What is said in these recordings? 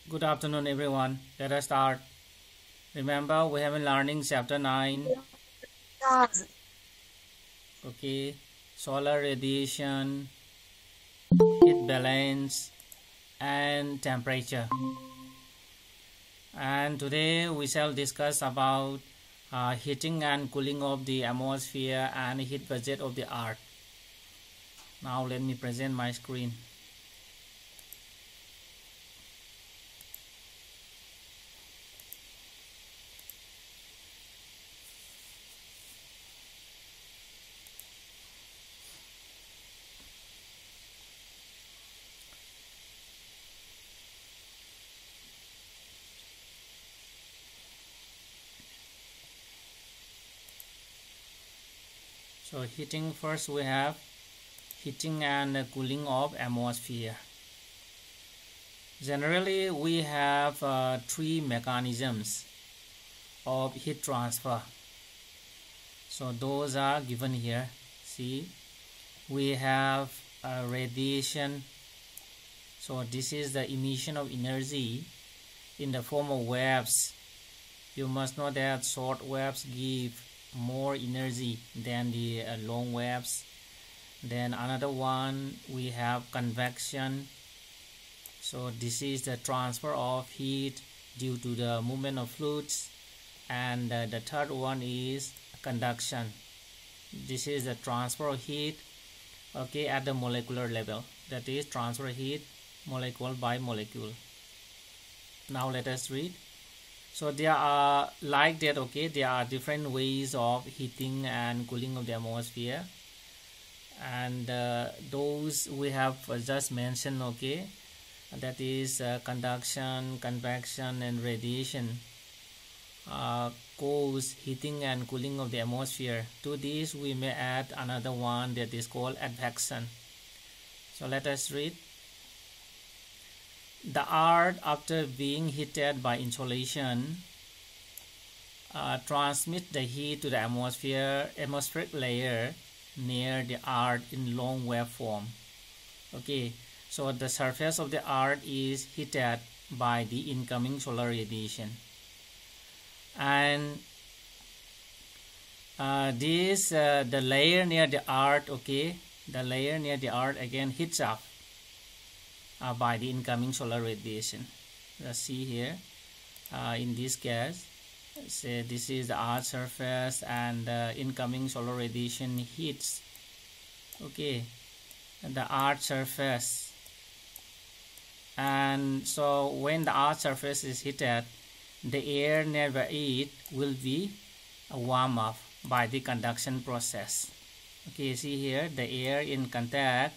Good afternoon, everyone. Let us start. Remember, we have been learning chapter 9. Okay, solar radiation, heat balance, and temperature. And today we shall discuss about heating and cooling of the atmosphere and heat budget of the Earth. Now let me present my screen. So heating, first we have heating and cooling of atmosphere. Generally we have three mechanisms of heat transfer. So those are given here. See, we have radiation. So this is the emission of energy in the form of waves. You must know that short waves give more energy than the long waves. Then another one, we have convection. So this is the transfer of heat due to the movement of fluids. And the third one is conduction. This is the transfer of heat, okay, at the molecular level. That is transfer heat molecule by molecule. Now let us read. So there are like that, okay, there are different ways of heating and cooling of the atmosphere, and those we have just mentioned, okay, that is conduction, convection, and radiation cause heating and cooling of the atmosphere. To this we may add another one that is called advection. So let us read. The earth, after being heated by insolation, transmits the heat to the atmospheric layer near the earth in long wave form. Okay, so the surface of the earth is heated by the incoming solar radiation, and the layer near the earth, okay, the layer near the earth again heats up by the incoming solar radiation. Let's see here, in this case, say this is the earth surface, and incoming solar radiation heats, okay, the earth surface. And so when the earth surface is heated, the air near it will be warm up by the conduction process. Okay, see here, the air in contact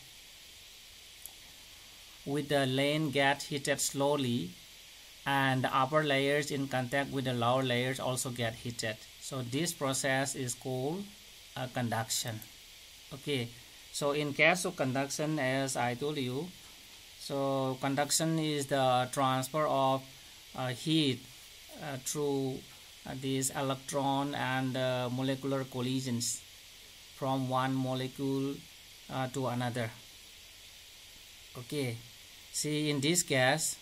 with the land gets heated slowly, and the upper layers in contact with the lower layers also get heated. So this process is called conduction. Okay, so in case of conduction, as I told you, so conduction is the transfer of heat through these electron and molecular collisions from one molecule to another. Okay, see in this case,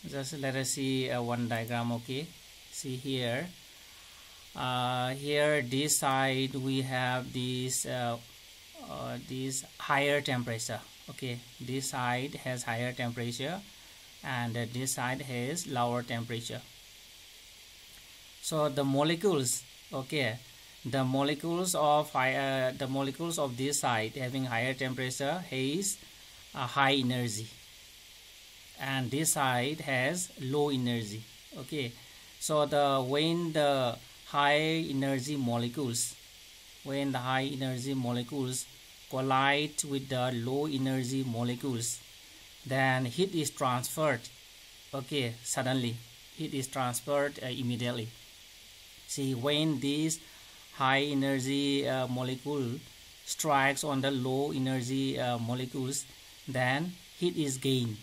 just let us see one diagram. Okay, see here, here this side we have this higher temperature. Okay, this side has higher temperature, and this side has lower temperature. So the molecules, okay, the molecules of this side having higher temperature has a high energy, and this side has low energy. Okay, so when the high energy molecules collide with the low energy molecules, then heat is transferred. Okay, suddenly heat is transferred immediately. See, when this high energy molecule strikes on the low energy molecules, then heat is gained,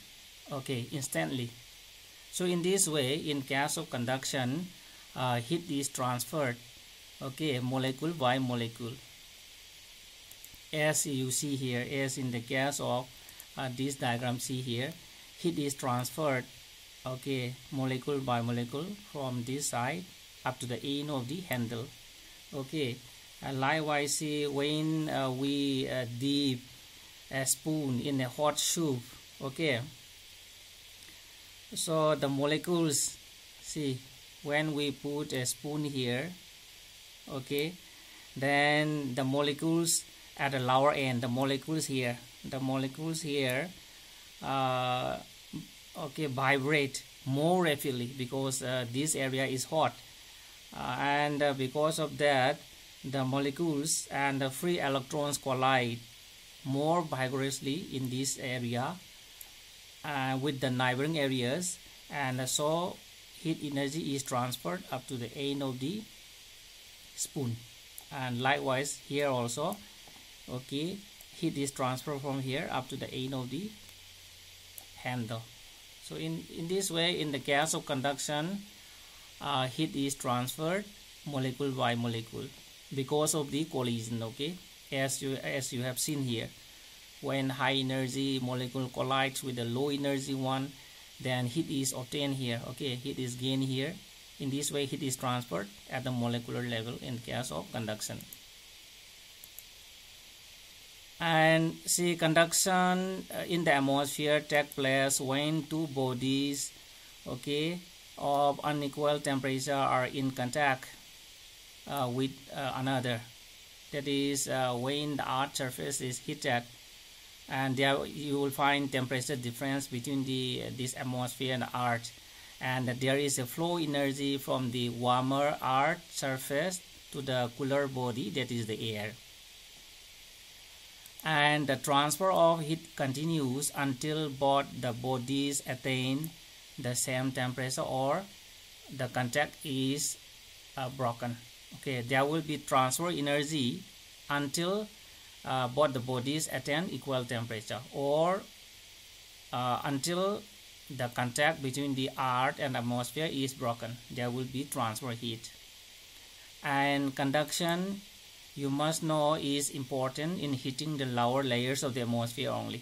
okay, instantly. So in this way, in case of conduction, heat is transferred, okay, molecule by molecule. As you see here, as in the case of this diagram, see here, heat is transferred okay, molecule by molecule from this side up to the end of the handle. Okay, and likewise, see, when we dip a spoon in a hot soup, okay, so the molecules, see, when we put a spoon here, okay, then the molecules at the lower end, the molecules here okay, vibrate more rapidly because this area is hot, and because of that the molecules and the free electrons collide more vigorously in this area with the neighboring areas, and so heat energy is transferred up to the end of the spoon. And likewise here also, okay, heat is transferred from here up to the end of the handle. So in this way, in the case of conduction, heat is transferred molecule by molecule because of the collision, okay, as you have seen here. When high energy molecule collides with the low energy one, then heat is obtained here, okay, heat is gained here. In this way, heat is transferred at the molecular level in case of conduction. And see, conduction in the atmosphere take place when two bodies, okay, of unequal temperature are in contact with another. That is when the earth surface is heated, and there you will find temperature difference between this atmosphere and the earth, and there is a flow energy from the warmer earth surface to the cooler body, that is the air. And the transfer of heat continues until both the bodies attain the same temperature or the contact is broken. Okay, there will be transfer energy until both the bodies attain equal temperature, or until the contact between the earth and atmosphere is broken. There will be transfer heat. And conduction, you must know, is important in heating the lower layers of the atmosphere only.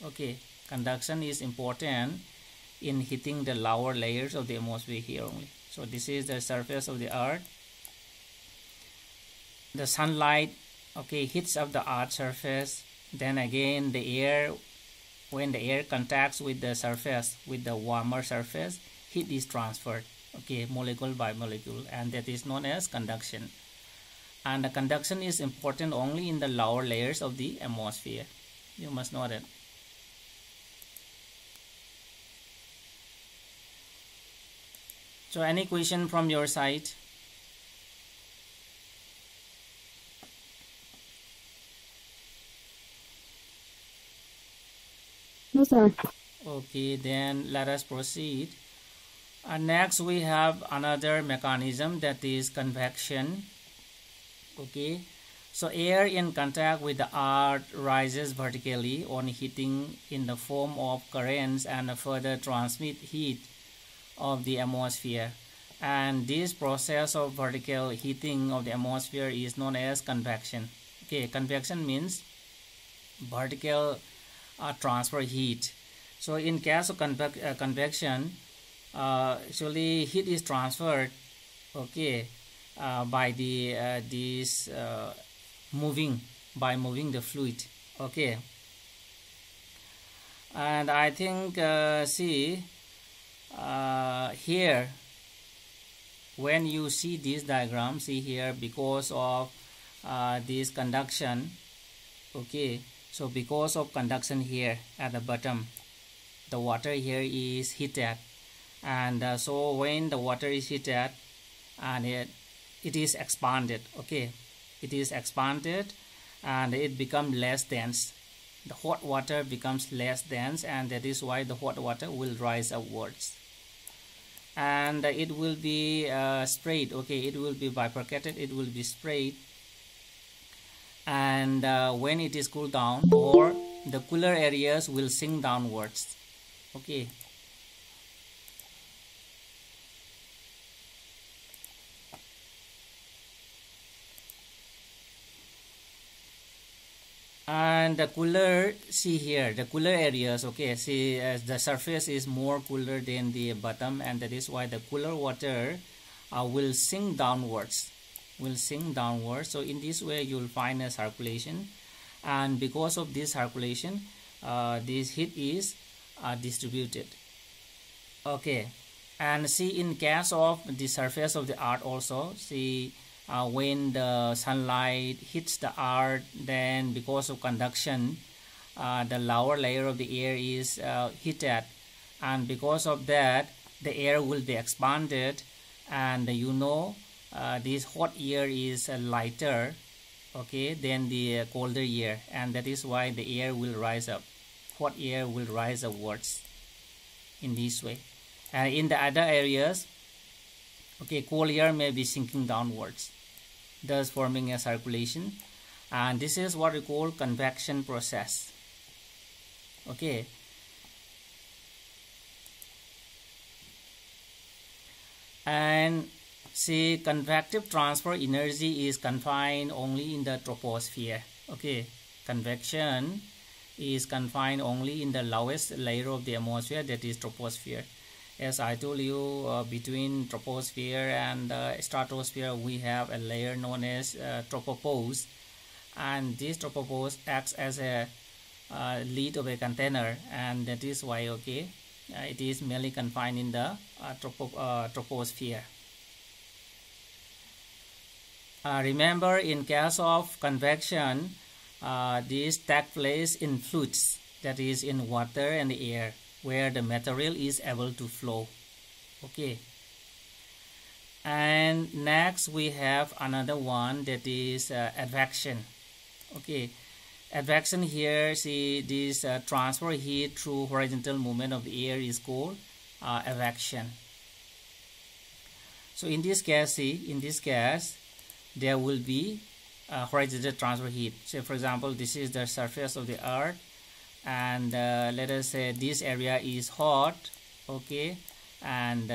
Okay, conduction is important in heating the lower layers of the atmosphere here only. So this is the surface of the earth. The sunlight, okay, heats up the earth surface. Then again the air, when the air contacts with the surface, with the warmer surface, heat is transferred, okay, molecule by molecule, and that is known as conduction. And the conduction is important only in the lower layers of the atmosphere. You must know that. So any question from your side? No, sir. Okay, then let us proceed. Next we have another mechanism, that is convection. Okay, so air in contact with the earth rises vertically on heating in the form of currents and further transmit heat of the atmosphere. And this process of vertical heating of the atmosphere is known as convection. Okay, convection means vertical transfer heat. So in case of convection, actually heat is transferred, okay, by moving the fluid, okay. And I think see here, when you see this diagram, see here, because of this conduction, okay, so because of conduction here at the bottom, the water here is heated, and so when the water is heated and it is expanded, okay, it is expanded and it becomes less dense. The hot water becomes less dense, and that is why the hot water will rise upwards, and it will be sprayed, okay, it will be bifurcated, it will be sprayed, and when it is cooled down, or the cooler areas will sink downwards, okay. And the cooler, see here, the cooler areas, okay, see the surface is more cooler than the bottom, and that is why the cooler water will sink downwards, so in this way you will find a circulation, and because of this circulation this heat is distributed. Okay, and see in case of the surface of the earth also, see when the sunlight hits the earth, then because of conduction the lower layer of the air is heated, and because of that the air will be expanded, and you know this hot air is lighter, okay, than the colder air, and that is why the air will rise up, hot air will rise upwards in this way. And in the other areas, okay, cold air may be sinking downwards, thus forming a circulation, and this is what we call convection process. Okay, and see convective transfer energy is confined only in the troposphere. Okay, convection is confined only in the lowest layer of the atmosphere, that is troposphere. As I told you, between troposphere and stratosphere we have a layer known as tropopause, and this tropopause acts as a lid of a container, and that is why, okay, it is mainly confined in the troposphere. Remember, in case of convection, this takes place in fluids, that is in water and air, where the material is able to flow. Okay, and next we have another one, that is advection. Okay, advection here, see this transfer heat through horizontal movement of the air is called advection. So in this case, see, in this case there will be horizontal transfer heat. So for example, this is the surface of the earth, and let us say this area is hot, okay, and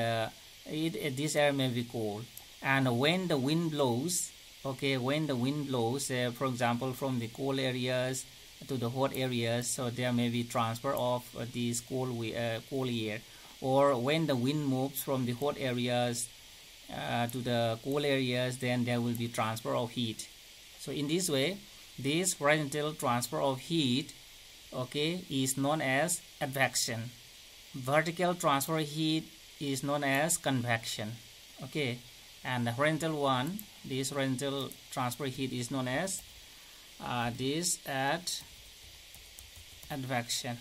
this area may be cold, and when the wind blows, okay, when the wind blows, for example, from the cold areas to the hot areas, so there may be transfer of this cold air, or when the wind moves from the hot areas to the cold areas, then there will be transfer of heat. So in this way, this horizontal transfer of heat, okay, is known as advection. Vertical transfer heat is known as convection. Okay, and the horizontal one, this horizontal transfer heat is known as this advection.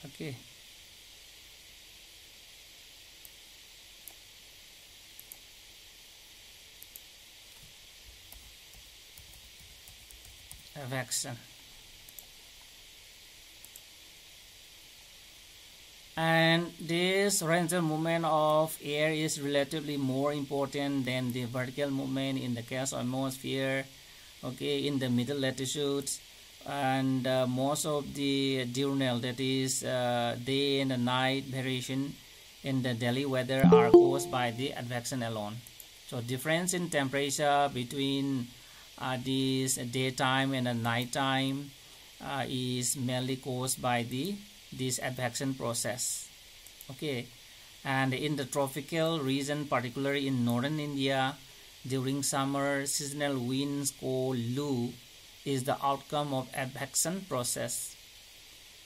Okay, advection. And this horizontal movement of air is relatively more important than the vertical movement in the case of atmosphere, okay, in the middle latitudes, and most of the diurnal, that is day and night variation in the daily weather are caused by the advection alone. So difference in temperature between this daytime and the nighttime is mainly caused by this advection process. Okay, and in the tropical region, particularly in northern India, during summer, seasonal winds called Lu is the outcome of advection process.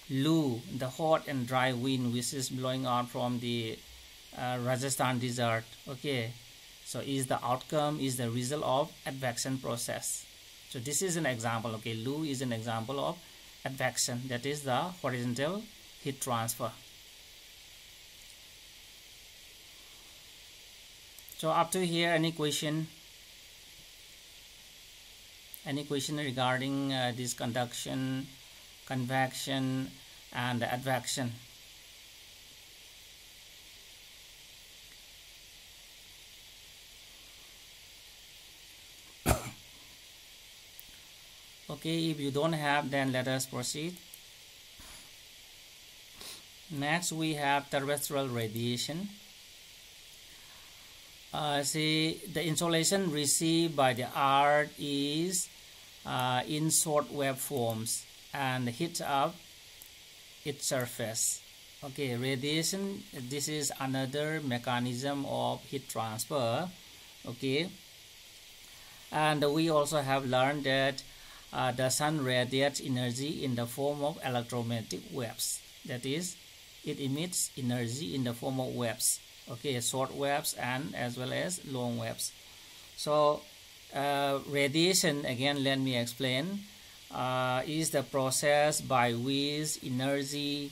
Lu, the hot and dry wind which is blowing out from the Rajasthan desert, okay, so is the outcome, is the result of advection process. So this is an example, okay, Lu is an example of advection, that is the horizontal heat transfer. So up to here, any question? Any question regarding this conduction, convection, and advection? Okay, if you don't have, then let us proceed. Next we have terrestrial radiation. see, the insolation received by the Earth is in short wave forms and heats up its surface. Okay, radiation, this is another mechanism of heat transfer. Okay, and we also have learned that the sun radiates energy in the form of electromagnetic waves. That is, it emits energy in the form of waves. Okay, short waves and as well as long waves. So radiation, again let me explain, is the process by which energy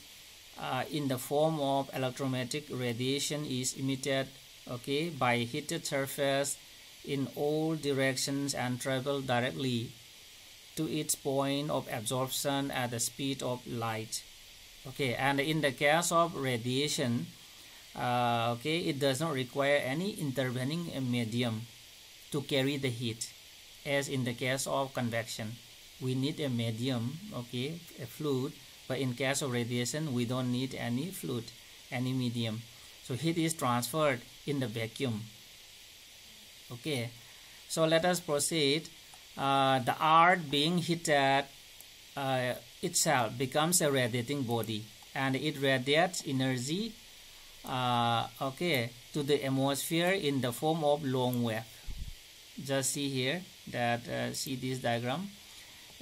in the form of electromagnetic radiation is emitted, okay, by heated surface in all directions and travel directly to its point of absorption at the speed of light. Okay, and in the case of radiation, okay, it does not require any intervening medium to carry the heat, as in the case of convection. We need a medium, okay, a fluid, but in case of radiation, we don't need any fluid, any medium. So heat is transferred in the vacuum. Okay, so let us proceed. The Earth being heated itself becomes a radiating body, and it radiates energy okay, to the atmosphere in the form of long wave. Just see here that see this diagram.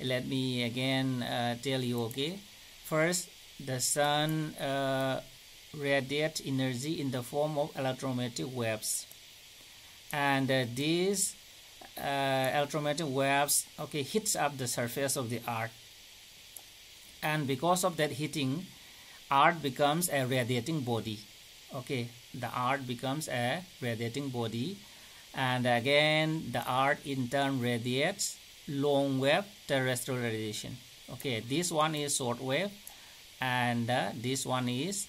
Let me again tell you. Okay, first the sun radiates energy in the form of electromagnetic waves, and these electromagnetic waves, okay, heats up the surface of the Earth, and because of that heating, Earth becomes a radiating body. Okay, the Earth becomes a radiating body, and again the Earth in turn radiates long wave terrestrial radiation. Okay, this one is short wave, and this one is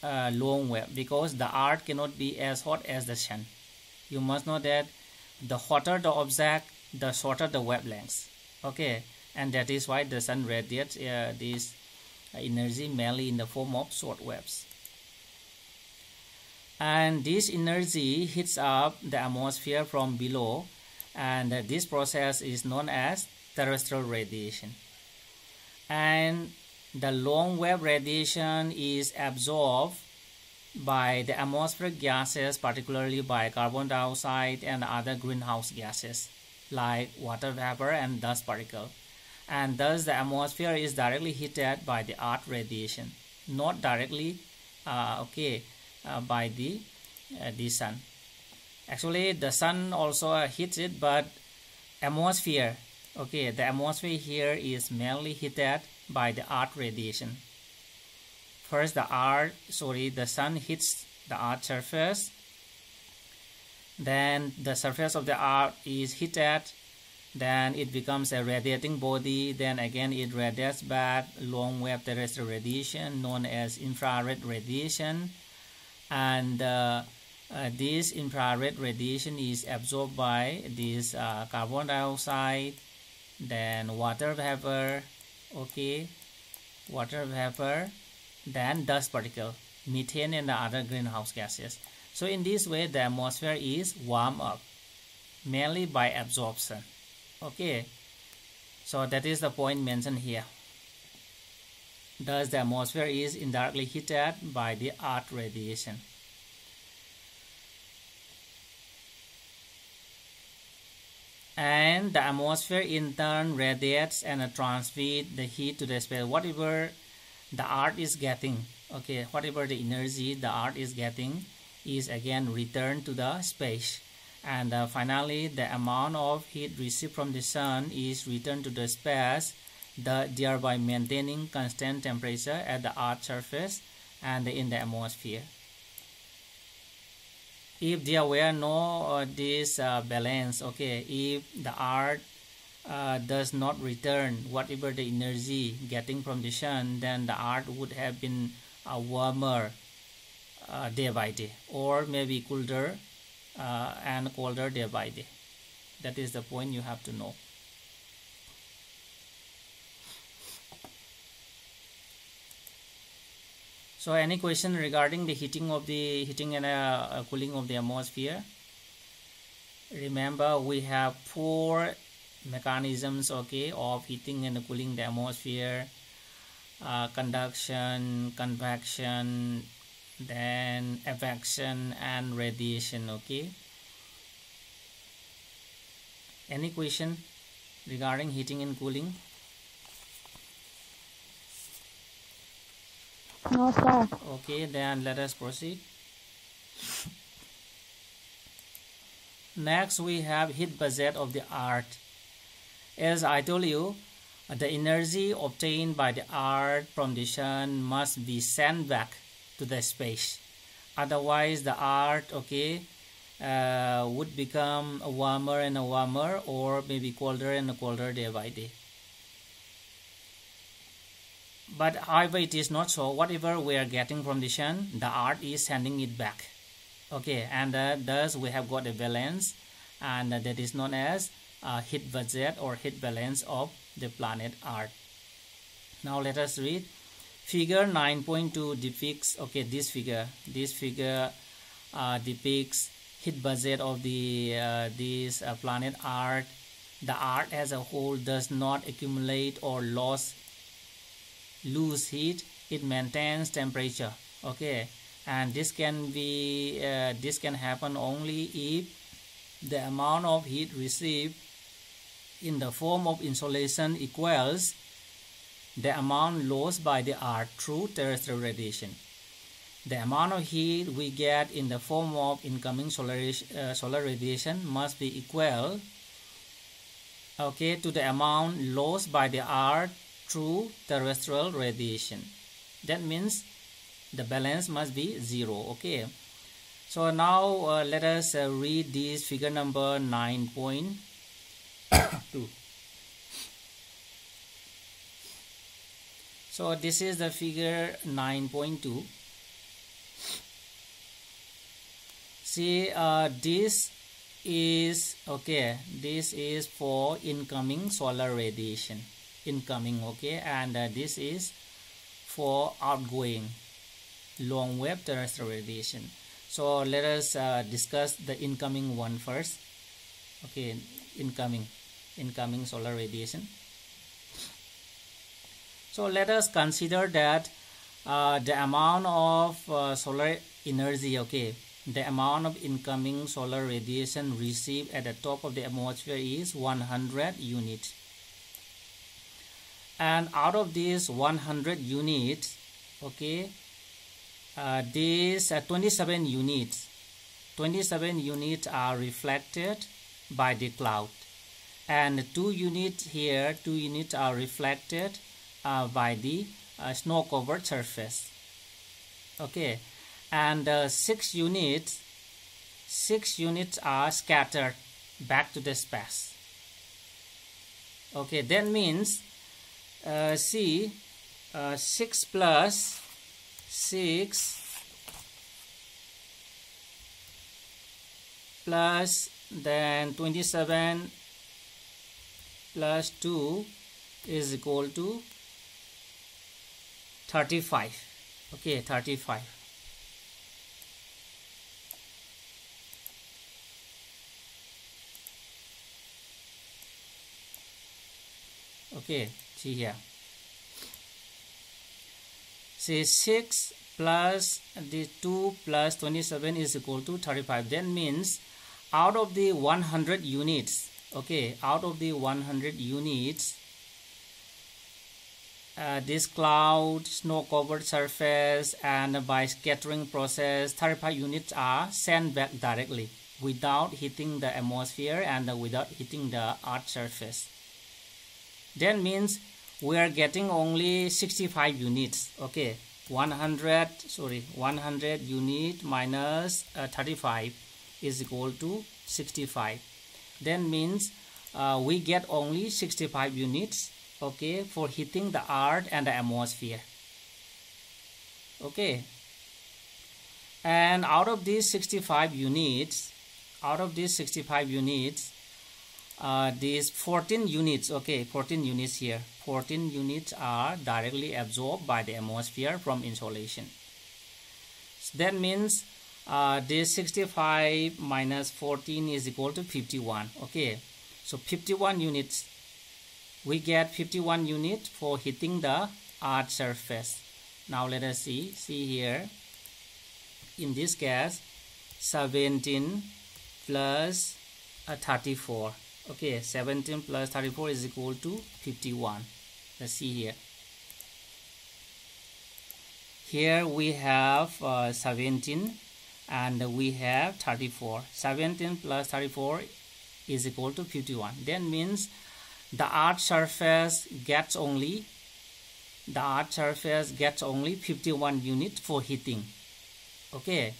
long wave, because the Earth cannot be as hot as the sun. You must know that the hotter the object, the shorter the wavelengths. Okay, and that is why the sun radiates this energy mainly in the form of short waves. And this energy heats up the atmosphere from below, and this process is known as terrestrial radiation. And the long wave radiation is absorbed by the atmospheric gases, particularly by carbon dioxide and other greenhouse gases like water vapor and dust particle. And thus the atmosphere is directly heated by the Earth radiation, not directly by the sun. Actually the sun also heats it, but atmosphere, okay, the atmosphere here is mainly heated by the Earth radiation. First the sun hits the Earth's surface, then the surface of the Earth is heated, then it becomes a radiating body, then again it radiates back long wave terrestrial radiation known as infrared radiation, and this infrared radiation is absorbed by this carbon dioxide, then water vapor, okay, water vapor, then dust particle, methane and the other greenhouse gases. So in this way the atmosphere is warmed up mainly by absorption. Okay, so that is the point mentioned here. Thus the atmosphere is indirectly heated by the Earth radiation. And the atmosphere in turn radiates and transmits the heat to the space. Whatever the Earth is getting, okay, whatever the energy the Earth is getting is again returned to the space, and finally the amount of heat received from the sun is returned to the space, thereby maintaining constant temperature at the Earth's surface and in the atmosphere. If there were no this balance, okay, if the Earth does not return whatever the energy getting from the sun, then the Earth would have been warmer day by day, or maybe colder and colder day by day. That is the point you have to know. So any question regarding the heating and cooling of the atmosphere? Remember, we have 4 mechanisms, okay, of heating and cooling the atmosphere: conduction, convection, then advection and radiation. Okay, any question regarding heating and cooling? No, sir. Okay, then let us proceed. Next, we have heat budget of the Earth. As I told you, the energy obtained by the Earth from the sun must be sent back to the space. Otherwise, the Earth, okay, would become warmer and warmer, or maybe colder and colder day by day. But however, it is not so. Whatever we are getting from the sun, the Earth is sending it back. Okay, and thus we have got a balance, and that is known as heat budget or heat balance of the planet Earth. Now let us read. Figure 9.2 depicts, okay, this figure depicts heat budget of the this planet Earth. The Earth as a whole does not accumulate or lose heat. It maintains temperature. Okay, and this can happen only if the amount of heat received in the form of insolation equals the amount lost by the Earth through terrestrial radiation. The amount of heat we get in the form of incoming solar radiation must be equal, okay, to the amount lost by the Earth through terrestrial radiation. That means the balance must be 0. Okay, so now let us read this figure number 9.2. So this is the figure 9.2. See, this is, okay, this is for incoming solar radiation, incoming, okay, and this is for outgoing long wave terrestrial radiation. So let us discuss the incoming one first. Okay, incoming solar radiation. So let us consider that the amount of solar energy, okay, the amount of incoming solar radiation received at the top of the atmosphere is 100 units. And out of these 100 units, okay, these 27 units are reflected by the cloud, and 2 units are reflected by the snow covered surface. Okay, and 6 units are scattered back to the space. Okay, that means see, 6 plus 6 plus then 27 plus 2 is equal to 35. Okay, 35. Okay, see here. Say 6 plus the 2 plus 27 is equal to 35. That means out of the 100 units, okay, out of the 100 units, this cloud, snow covered surface, and by scattering process, 35 units are sent back directly without hitting the atmosphere and without hitting the earth surface. That means we are getting only 65 units. Okay, 100 unit minus 35 is equal to 65. That means we get only 65 units, okay, for hitting the earth and the atmosphere. Okay, and out of these 65 units, these 14 units, okay, 14 units here, 14 units are directly absorbed by the atmosphere from insolation. So that means this 65 minus 14 is equal to 51. Okay, so 51 units. We get 51 units for hitting the Earth's surface. Now let us see here. In this case, 17 plus 34. Okay, 17 plus 34 is equal to 51. Let's see here. Here we have 17 and we have 34. 17 plus 34 is equal to 51. That means the Earth's surface gets only 51 units for heating. Okay,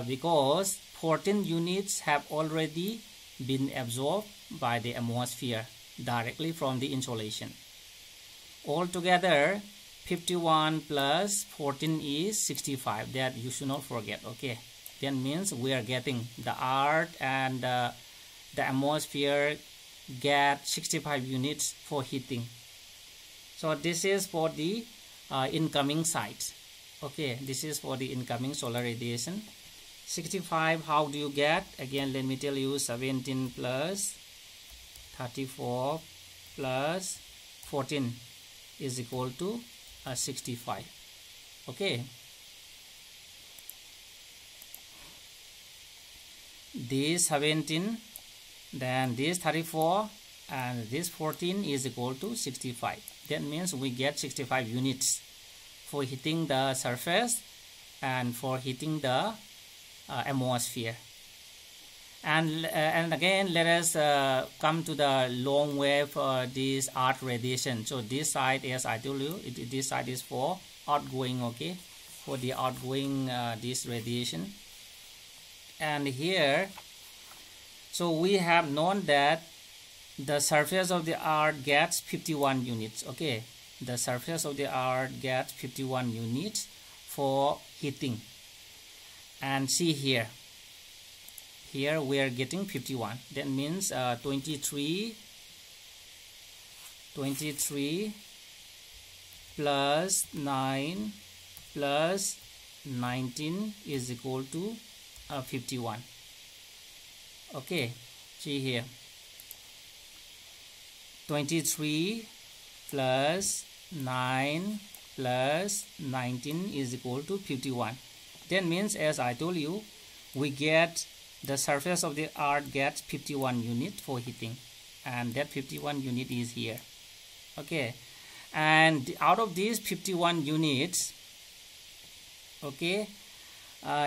because 14 units have already been absorbed by the atmosphere directly from the insolation. Altogether, 51 plus 14 is 65. That you should not forget. Okay, that means we are getting the Earth and the atmosphere get 65 units for heating. So this is for the incoming side. Okay, this is for the incoming solar radiation. 65, how do you get? Again, let me tell you, 17 plus 34 plus 14 is equal to 65. Okay, this 17, then this 34 and this 14 is equal to 65. That means we get 65 units for heating the surface and for heating the atmosphere. And again, let us come to the long wave this Earth radiation. So this side, as I told you, this side is for outgoing. Okay, for the outgoing this radiation. And here, so we have known that the surface of the Earth gets 51 units. Okay, the surface of the Earth gets 51 units for heating. And see here we are getting 51. That means 23 plus 9 plus 19 is equal to 51. Okay, see here, 23 plus 9 plus 19 is equal to 51. That means, as I told you, we get the surface of the Earth gets 51 units for heating, and that 51 unit is here. Okay, and out of these 51 units, okay,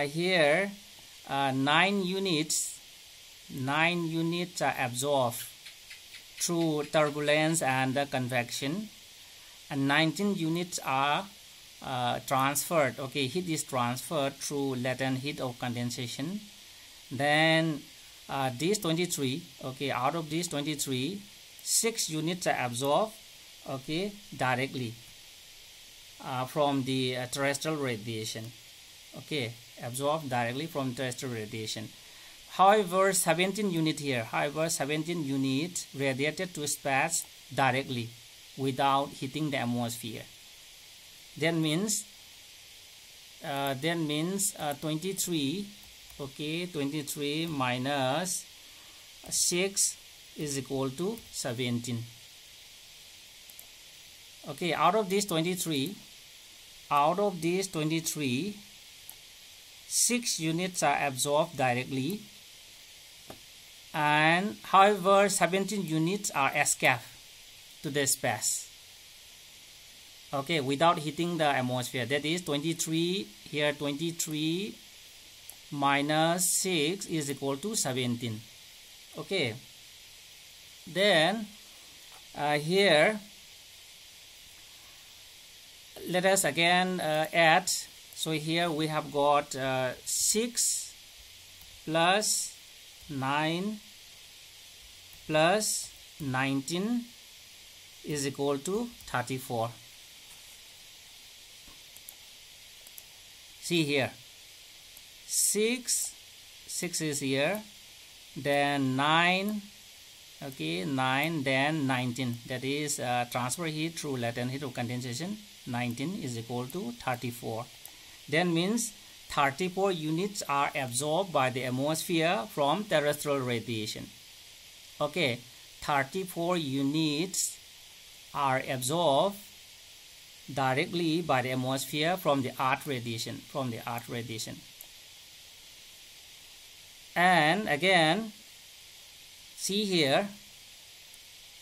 here 9 units are absorbed through turbulence and the convection, and 19 units are transferred. Okay, heat is transferred through latent heat of condensation. Then these 23, okay, out of these 23, 6 units are absorbed, okay, directly from the terrestrial radiation. Okay, absorbed directly from terrestrial radiation. However, 17 units here, 17 units radiated to space directly without hitting the atmosphere. That means 23, okay, 23 minus 6 is equal to 17. Okay, out of these 23, 6 units are absorbed directly, and however 17 units are escaped to the space. Okay, without hitting the atmosphere. That is 23 here, 23 minus 6 is equal to 17. Okay, then here let us again add. So here we have got 6 plus 9 plus 19 is equal to 34. See here, 6 is here, then 9, okay, 9, then 19, that is transfer heat through latent heat of condensation. 19 is equal to 34. Then means 34 units are absorbed by the atmosphere from terrestrial radiation. Okay, 34 units are absorbed directly by the atmosphere from the Earth radiation. And again, see here,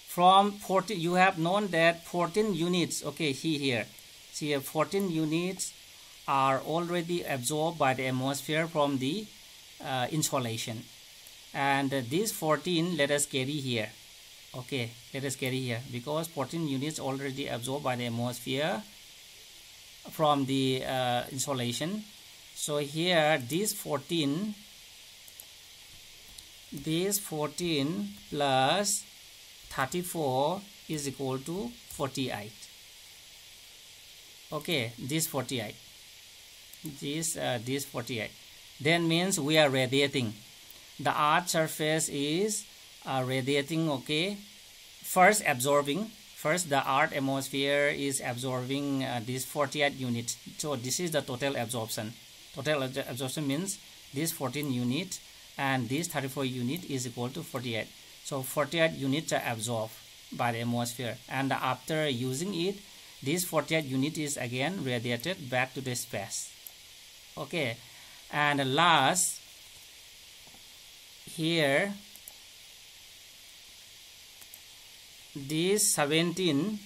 from 14, you have known that 14 units. Okay, see here, 14 units are already absorbed by the atmosphere from the insolation, and these 14 let us carry here. Okay, let us carry here, because 14 units already absorbed by the atmosphere from the insolation. So here these 14 plus 34 is equal to 48. Okay, this 48, this 48, then means we are radiating. The Earth surface is radiating. Okay, first the Earth atmosphere is absorbing these 48 units. So this is the total absorption. Total absorption means this 14 units and this 34 unit is equal to 48. So 48 units are absorbed by the atmosphere, and after using it, this 48 unit is again radiated back to the space. Okay, and last here, this 17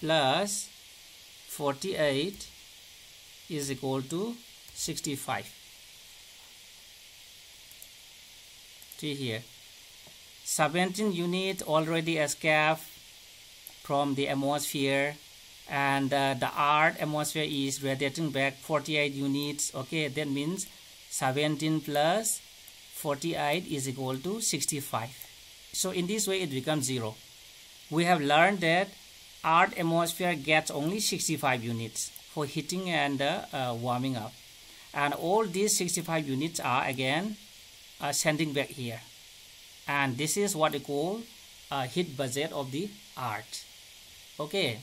plus 48 is equal to 65. See here, 17 units already escaped from the atmosphere, and the Earth atmosphere is radiating back 48 units. Okay, that means 17 plus 48 is equal to 65. So in this way it becomes 0. We have learned that Earth atmosphere gets only 65 units for heating and warming up, and all these 65 units are again sending back here, and this is what we call heat budget of the Earth. Okay,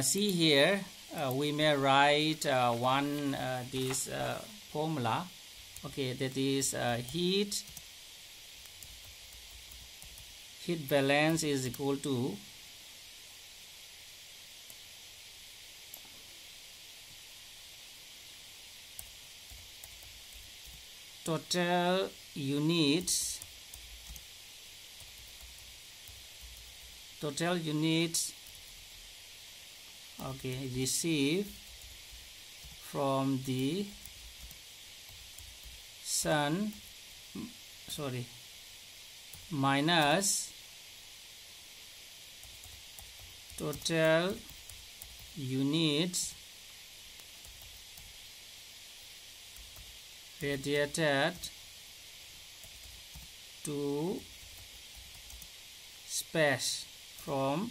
see here, we may write this formula. Okay, that is heat balance is equal to total units okay, received from the sun, minus total units radiated to space from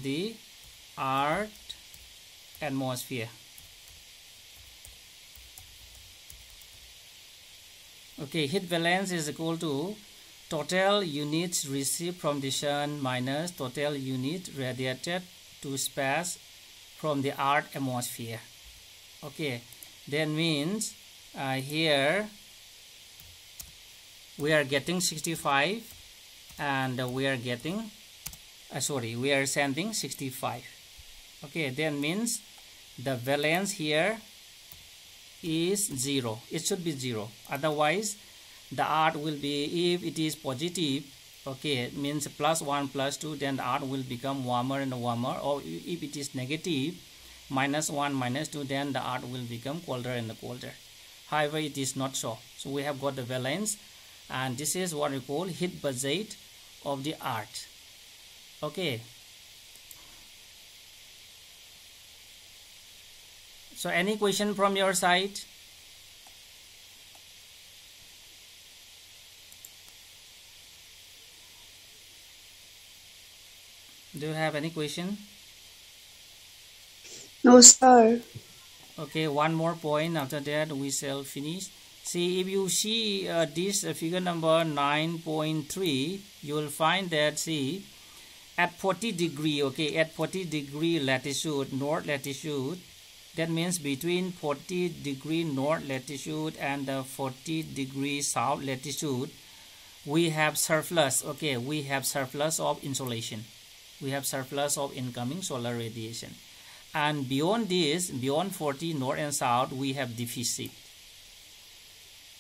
the Earth atmosphere. Okay, heat balance is equal to total units received from the sun minus total units radiated to space from the Earth atmosphere. Okay, that means here we are getting 65 and we are getting we are sending 65. Okay, that means the valence here is 0. It should be 0, otherwise the Earth will be, if it is positive, okay, it means +1 +2, then the Earth will become warmer and warmer, or if it is negative, -1 -2, then the Earth will become colder and colder. However, it is not so. So we have got the valence, and this is what we call heat budget of the Earth. Okay, so any question from your side? Do you have any question? No, sir. Okay, one more point, after that we shall finish. See, if you see this figure number 9.3, you will find that, see, at 40 degree, okay, at 40 degree latitude, north latitude, that means between 40 degree north latitude and the 40 degree south latitude, we have surplus, okay, we have surplus of insolation. We have surplus of incoming solar radiation. And beyond this, beyond 40 north and south, we have deficit.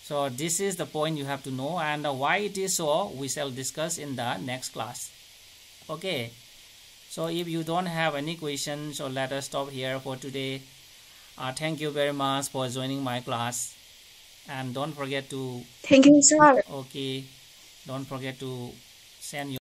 So this is the point you have to know, and why it is so, we shall discuss in the next class. Okay, so if you don't have any questions, so let us stop here for today. Thank you very much for joining my class, and don't forget to thank you, sir. okay, don't forget to send your